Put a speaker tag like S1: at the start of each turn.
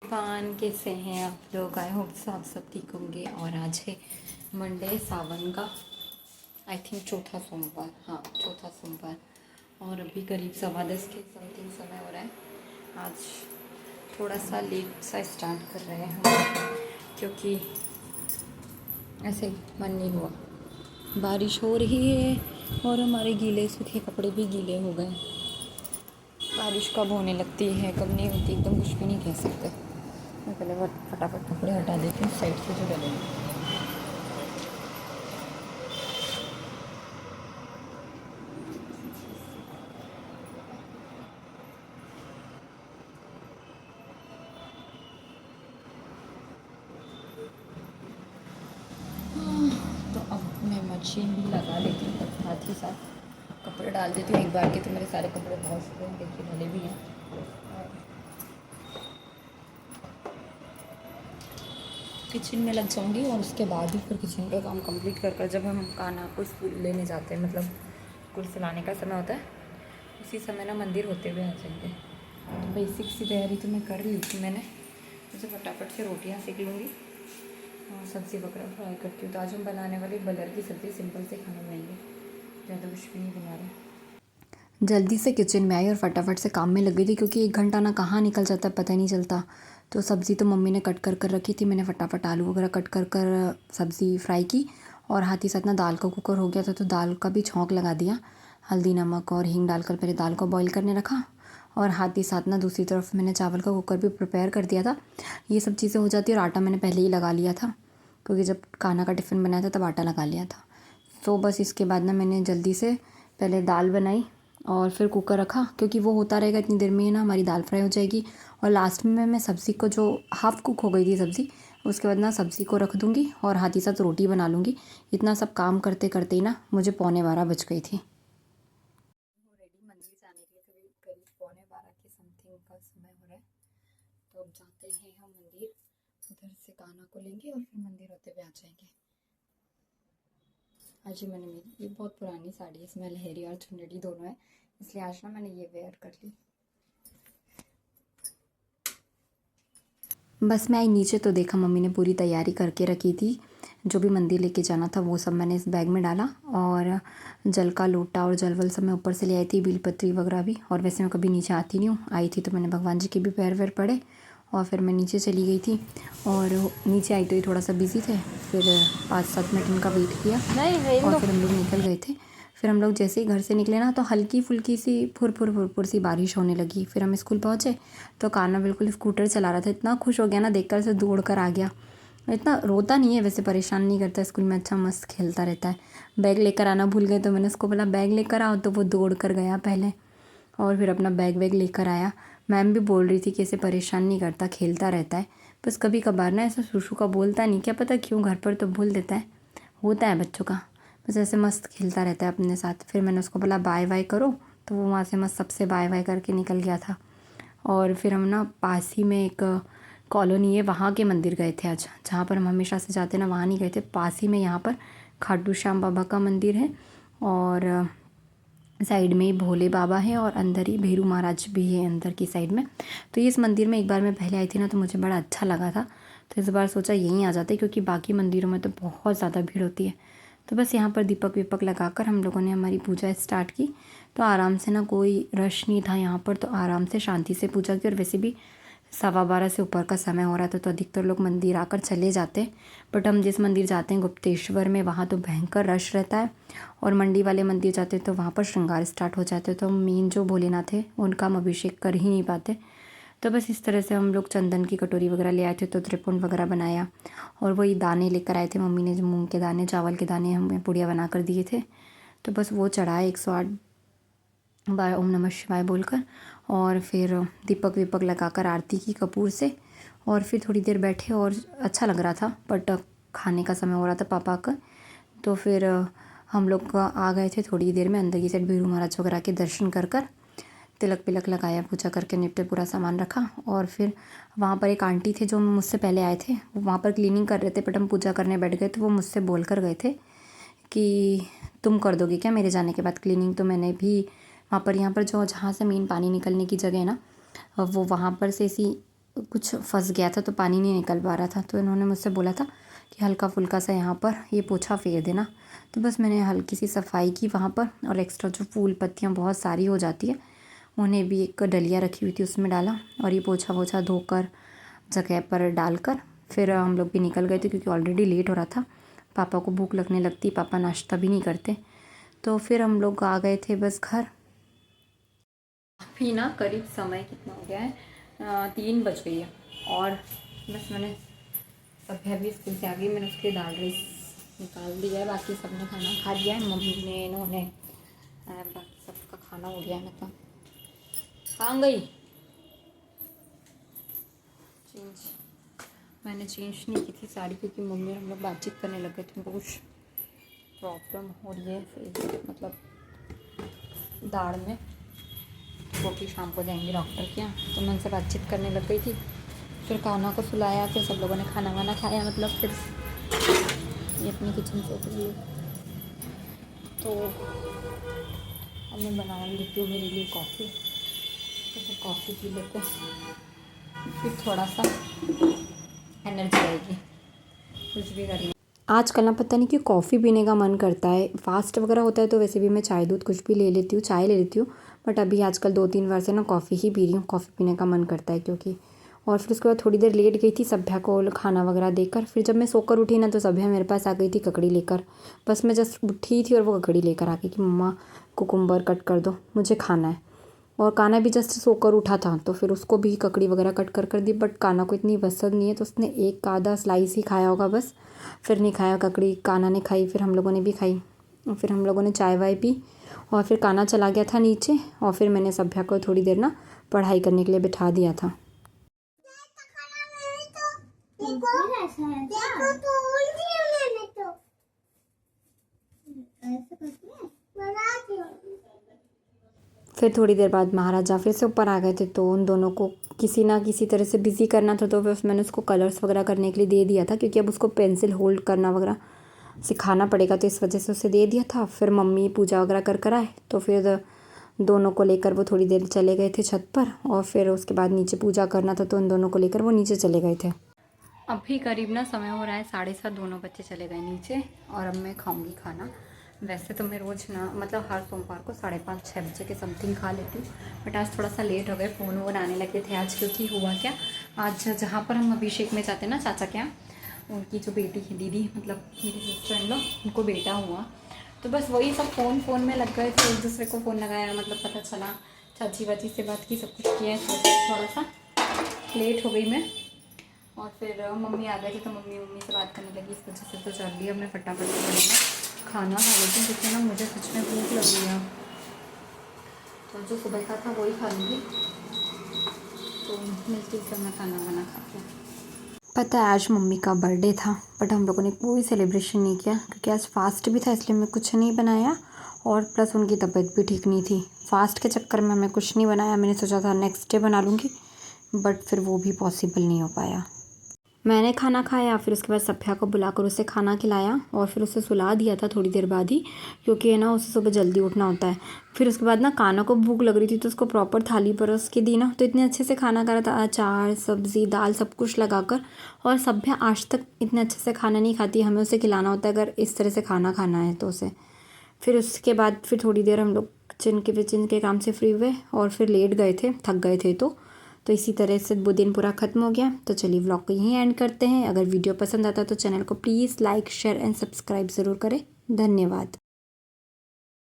S1: पान कैसे हैं आप लोग? आई होप आप सब ठीक होंगे। और आज है मंडे, सावन का आई थिंक चौथा सोमवार। हाँ, चौथा सोमवार। और अभी करीब 10:15 के समथिंग समय हो रहा है। आज थोड़ा सा लेट सा स्टार्ट कर रहे हैं हम, क्योंकि ऐसे मन नहीं हुआ। बारिश हो रही है और हमारे गीले सूखे कपड़े भी गीले हो गए। बारिश कब होने लगती है कब नहीं होती एकदम कुछ भी नहीं कह सकते। मैं पहले फटाफट कपड़े हटा देती हूँ साइड से जो डलेंगे। तो अब मैं मशीन भी लगा लेती हूँ और साथ ही साथ कपड़े डाल देती हूँ एक बार के। तो मेरे सारे कपड़े बहुत शुक्र हैं, देखिए डले भी हैं। किचन में लग जाऊँगी और उसके बाद ही फिर किचन का काम कंप्लीट कर जब हम कान्हा को स्कूल लेने जाते हैं, मतलब स्कूल से लाने का समय होता है, उसी समय ना मंदिर होते हुए आ जाएंगे। तो बेसिक सी तैयारी तो मैं कर ली थी मैंने। मुझे फटाफट से रोटियाँ सेक लूँगी और सब्ज़ी वगैरह फ्राई करती हूँ। तो आज हम बनाने वाले बलर की सब्ज़ी, सिंपल से खाना बनाएंगे, ज़्यादा कुछ भी नहीं बना रहे। जल्दी से किचन में आई और फटाफट से काम में लग गई थी, क्योंकि 1 घंटा ना कहाँ निकल जाता है पता नहीं चलता। तो सब्ज़ी तो मम्मी ने कट कर रखी थी, मैंने फटाफट आलू वगैरह कट कर सब्ज़ी फ्राई की। और हाथ ही साथ ना दाल का कुकर हो गया था, तो दाल का भी छौंक लगा दिया। हल्दी नमक और हींग डालकर पहले दाल को बॉईल करने रखा, और हाथ ही साथ ना दूसरी तरफ मैंने चावल का कुकर भी प्रिपेयर कर दिया था। ये सब चीज़ें हो जाती है। और आटा मैंने पहले ही लगा लिया था, क्योंकि जब कान्हा का टिफ़िन बनाया था तब आटा लगा लिया था। तो बस इसके बाद ना मैंने जल्दी से पहले दाल बनाई और फिर कुकर रखा, क्योंकि वो होता रहेगा इतनी देर में ही ना हमारी दाल फ्राई हो जाएगी। और लास्ट में मैं सब्ज़ी को, जो हाफ़ कुक हो गई थी सब्ज़ी, उसके बाद ना सब्ज़ी को रख दूँगी और हाथ ही साथ रोटी बना लूँगी। इतना सब काम करते करते ही ना मुझे 11:45 बज गई थी। ऑलरेडी मंदिर जाने के लिए करीब 11:45 के समथिंग का समय हो रहा है। तो अब जाते हैं हम मंदिर, उधर से कान्हा को लेंगे और फिर मंदिर होते हुए आ जाएंगे। आज मैंने मेरी ये बहुत पुरानी साड़ी है, इसमें लहरी और चुनरी दोनों है, इसलिए आज ना मैंने ये वेयर कर ली। बस मैं आई नीचे तो देखा मम्मी ने पूरी तैयारी करके रखी थी। जो भी मंदिर लेके जाना था वो सब मैंने इस बैग में डाला, और जल का लोटा और जल वल सब मैं ऊपर से ले आई थी, बेलपत्री वगैरह भी। और वैसे मैं कभी नीचे आती नहीं हूँ, आई थी तो मैंने भगवान जी के भी पैर वैर पड़े और फिर मैं नीचे चली गई थी। और नीचे आई तो ये थोड़ा सा बिजी थे, फिर 5-7 मिनट इनका वेट किया और फिर हम लोग निकल गए थे। फिर हम लोग जैसे ही घर से निकले ना, तो हल्की फुल्की सी फुर सी बारिश होने लगी। फिर हम स्कूल पहुँचे तो कान्हा बिल्कुल स्कूटर चला रहा था। इतना खुश हो गया ना देखकर, से दौड़ कर आ गया। इतना रोता नहीं है वैसे, परेशान नहीं करता स्कूल में, अच्छा मस्त खेलता रहता है। बैग लेकर आना भूल गए तो मैंने उसको बोला बैग लेकर आओ, तो वो दौड़ कर गया पहले और फिर अपना बैग वैग लेकर आया। मैम भी बोल रही थी कि ऐसे परेशान नहीं करता, खेलता रहता है। बस कभी कभार ना ऐसा सुशु का बोलता नहीं, क्या पता क्यों, घर पर तो भूल देता है, होता है बच्चों का। बस ऐसे मस्त खेलता रहता है अपने साथ। फिर मैंने उसको बोला बाय बाय करो, तो वो वहाँ से मस्त सबसे बाय बाय करके निकल गया था। और फिर हम ना पास ही में एक कॉलोनी है, वहाँ के मंदिर गए थे आज, जहाँ पर हम हमेशा से जाते ना, वहाँ नहीं गए थे। पास ही में यहाँ पर खाटू श्याम बाबा का मंदिर है, और साइड में ही भोले बाबा है, और अंदर ही भैरू महाराज भी है अंदर की साइड में। तो इस मंदिर में एक बार मैं पहले आई थी ना, तो मुझे बड़ा अच्छा लगा था। तो इस बार सोचा यहीं आ जाते, क्योंकि बाकी मंदिरों में तो बहुत ज़्यादा भीड़ होती है। तो बस यहाँ पर दीपक वीपक लगाकर हम लोगों ने हमारी पूजा स्टार्ट की। तो आराम से ना, कोई रश नहीं था यहाँ पर, तो आराम से शांति से पूजा की। और वैसे भी 12:15 से ऊपर का समय हो रहा था, तो अधिकतर लोग मंदिर आकर चले जाते हैं। बट हम जिस मंदिर जाते हैं गुप्तेश्वर में, वहाँ तो भयंकर रश रहता है। और मंडी वाले मंदिर जाते हैं तो वहाँ पर श्रृंगार स्टार्ट हो जाते हैं, तो मेन जो भोलेनाथ है उनका हम अभिषेक कर ही नहीं पाते। तो बस इस तरह से हम लोग चंदन की कटोरी वगैरह ले आए थे, तो त्रिपुंड वगैरह बनाया। और वही दाने लेकर आए थे मम्मी ने, जो मूंग के दाने, चावल के दाने हमें पुड़िया बना कर दिए थे। तो बस वो चढ़ाए 108 बार ओम नमः शिवाय बोलकर, और फिर दीपक वीपक लगाकर आरती की कपूर से। और फिर थोड़ी देर बैठे और अच्छा लग रहा था, बट खाने का समय हो रहा था पापा का। तो फिर हम लोग आ गए थे थोड़ी देर में अंदर की साइड, भीरू महाराज वगैरह के दर्शन कर तिलक पिलक लगाया, पूजा करके निपटे, पूरा सामान रखा। और फिर वहाँ पर एक आंटी थे जो मुझसे पहले आए थे, वो वहाँ पर क्लीनिंग कर रहे थे, बट हम पूजा करने बैठ गए। तो वो मुझसे बोल कर गए थे कि तुम कर दोगे क्या मेरे जाने के बाद क्लीनिंग? तो मैंने भी वहाँ पर, यहाँ पर जो जहाँ से मेन पानी निकलने की जगह है ना, वो वहाँ पर से ऐसी कुछ फंस गया था तो पानी नहीं निकल पा रहा था, तो इन्होंने मुझसे बोला था कि हल्का फुल्का सा यहाँ पर ये पोछा फेर देना। तो बस मैंने हल्की सी सफाई की वहाँ पर, और एक्स्ट्रा जो फूल पत्तियाँ बहुत सारी हो जाती है उन्हें भी एक डलिया रखी हुई थी उसमें डाला, और ये पोछा वोछा धोकर जगह पर डालकर फिर हम लोग भी निकल गए थे, क्योंकि ऑलरेडी लेट हो रहा था। पापा को भूख लगने लगती, पापा नाश्ता भी नहीं करते। तो फिर हम लोग आ गए थे बस घर। अभी ना करीब समय कितना हो गया है, 3 बज गई है, और बस मैंने सब अभी स्कूल से आ गई, मैंने उसके दाल राइस निकाल दिया है। बाकी सबने खाना खा लिया है, मम्मी ने, इन्होंने, बाकी सबका खाना हो गया है। मतलब कहाँ गई चेंज, मैंने चेंज नहीं की थी साड़ी, क्योंकि मम्मी और हम लोग बातचीत करने लग गए थे, उनको कुछ प्रॉब्लम हो रही है मतलब दाढ़ में, वो भी शाम को जाएंगे डॉक्टर के यहाँ। तो मैं उनसे बातचीत करने लग गई थी, फिर कान्हा को सुलाया, फिर सब लोगों ने खाना वाना खाया, मतलब फिर ये अपनी किचन से उतरी। तो अब मैं बना लेती हूँ मेरे लिए कॉफ़ी, तो फिर कॉफ़ी पी लेते फिर थोड़ा सा एनर्जी आएगी कुछ भी करने। आजकल ना पता नहीं क्यों कॉफ़ी पीने का मन करता है। फास्ट वगैरह होता है तो वैसे भी मैं चाय दूध कुछ भी ले लेती हूँ, चाय ले लेती हूँ, बट अभी आजकल 2-3 बार से ना कॉफ़ी ही पी रही हूँ। कॉफ़ी पीने का मन करता है क्योंकि। और फिर उसके बाद थोड़ी देर लेट गई थी सभ्या को खाना वगैरह देकर। फिर जब मैं सोकर उठी ना तो सभ्या मेरे पास आ गई थी ककड़ी लेकर। बस मैं जस्ट उठी थी और वो ककड़ी लेकर आ गई कि मम्मा कुकुम्बर कट कर दो, मुझे खाना है। और कान्हा भी जस्ट सोकर उठा था तो फिर उसको भी ककड़ी वगैरह कट कर दी, बट कान्हा को इतनी पसंद नहीं है तो उसने एक आधा स्लाइस ही खाया होगा बस, फिर नहीं खाया। ककड़ी कान्हा ने खाई, फिर हम लोगों ने भी खाई, और फिर हम लोगों ने चाय वाय पी, और फिर कान्हा चला गया था नीचे, और फिर मैंने सभ्या को थोड़ी देर ना पढ़ाई करने के लिए बिठा दिया था। फिर थोड़ी देर बाद महाराजा फिर से ऊपर आ गए थे, तो उन दोनों को किसी ना किसी तरह से बिज़ी करना था, तो फिर मैंने उसको कलर्स वगैरह करने के लिए दे दिया था, क्योंकि अब उसको पेंसिल होल्ड करना वगैरह सिखाना पड़ेगा, तो इस वजह से उसे दे दिया था। फिर मम्मी पूजा वगैरह कर आए, तो फिर दोनों को लेकर वो थोड़ी देर चले गए थे छत पर, और फिर उसके बाद नीचे पूजा करना था तो उन दोनों को लेकर वो नीचे चले गए थे। अभी करीब ना समय हो रहा है 7:30, दोनों बच्चे चले गए नीचे, और अब मैं खाऊंगी खाना। वैसे तो मैं रोज़ ना मतलब हर सोमवार को 5:30-6 बजे के समथिंग खा लेती हूँ, बट आज थोड़ा सा लेट हो गए, फ़ोन वोन आने लगे थे आज। क्योंकि हुआ क्या, आज जहाँ पर हम अभिषेक में जाते हैं ना चाचा के यहाँ, उनकी जो बेटी है दीदी, मतलब मेरी सिस्टर इन लॉ, उनको बेटा हुआ, तो बस वही सब फ़ोन में लग गए थे, एक दूसरे को फ़ोन लगाया, मतलब पता चला, चाची वाची से बात की, सब कुछ किया है, तो थोड़ा सा लेट हो गई मैं। और फिर मम्मी आ गए थे तो मम्मी से बात करने लगी, इस वजह से तो चल रही है। अब मैं फटाफट से खाना खा लेती हूँ, क्योंकि ना मुझे सच में भूख लग रही है, तो जो सुबह का था वही खा लूँगी। तो मिलती हूँ मैं खाना वाना खा के। पता है आज मम्मी का बर्थडे था, बट हम लोगों ने कोई सेलिब्रेशन नहीं किया, क्योंकि आज फास्ट भी था, इसलिए मैं कुछ नहीं बनाया, और प्लस उनकी तबीयत भी ठीक नहीं थी। फास्ट के चक्कर में हमें कुछ नहीं बनाया, मैंने सोचा था नेक्स्ट डे बना लूँगी, बट फिर वो भी पॉसिबल नहीं हो पाया। मैंने खाना खाया, फिर उसके बाद सभ्या को बुलाकर उसे खाना खिलाया, और फिर उसे सुला दिया था थोड़ी देर बाद ही, क्योंकि है ना उसे सुबह जल्दी उठना होता है। फिर उसके बाद ना कान्हा को भूख लग रही थी, तो उसको प्रॉपर थाली परोस के दी ना, तो इतने अच्छे से खाना खा रहा था, अचार सब्ज़ी दाल सब कुछ लगाकर। और सभ्या आज तक इतने अच्छे से खाना नहीं खाती, हमें उसे खिलाना होता है अगर इस तरह से खाना खाना है तो उसे। फिर उसके बाद फिर थोड़ी देर हम लोग किचन के काम से फ्री हुए, और फिर लेट गए थे, थक गए थे, तो इसी तरह से वो दिन पूरा ख़त्म हो गया। तो चलिए व्लॉग को यहीं एंड करते हैं। अगर वीडियो पसंद आता है तो चैनल को please like share and subscribe ज़रूर करें। धन्यवाद।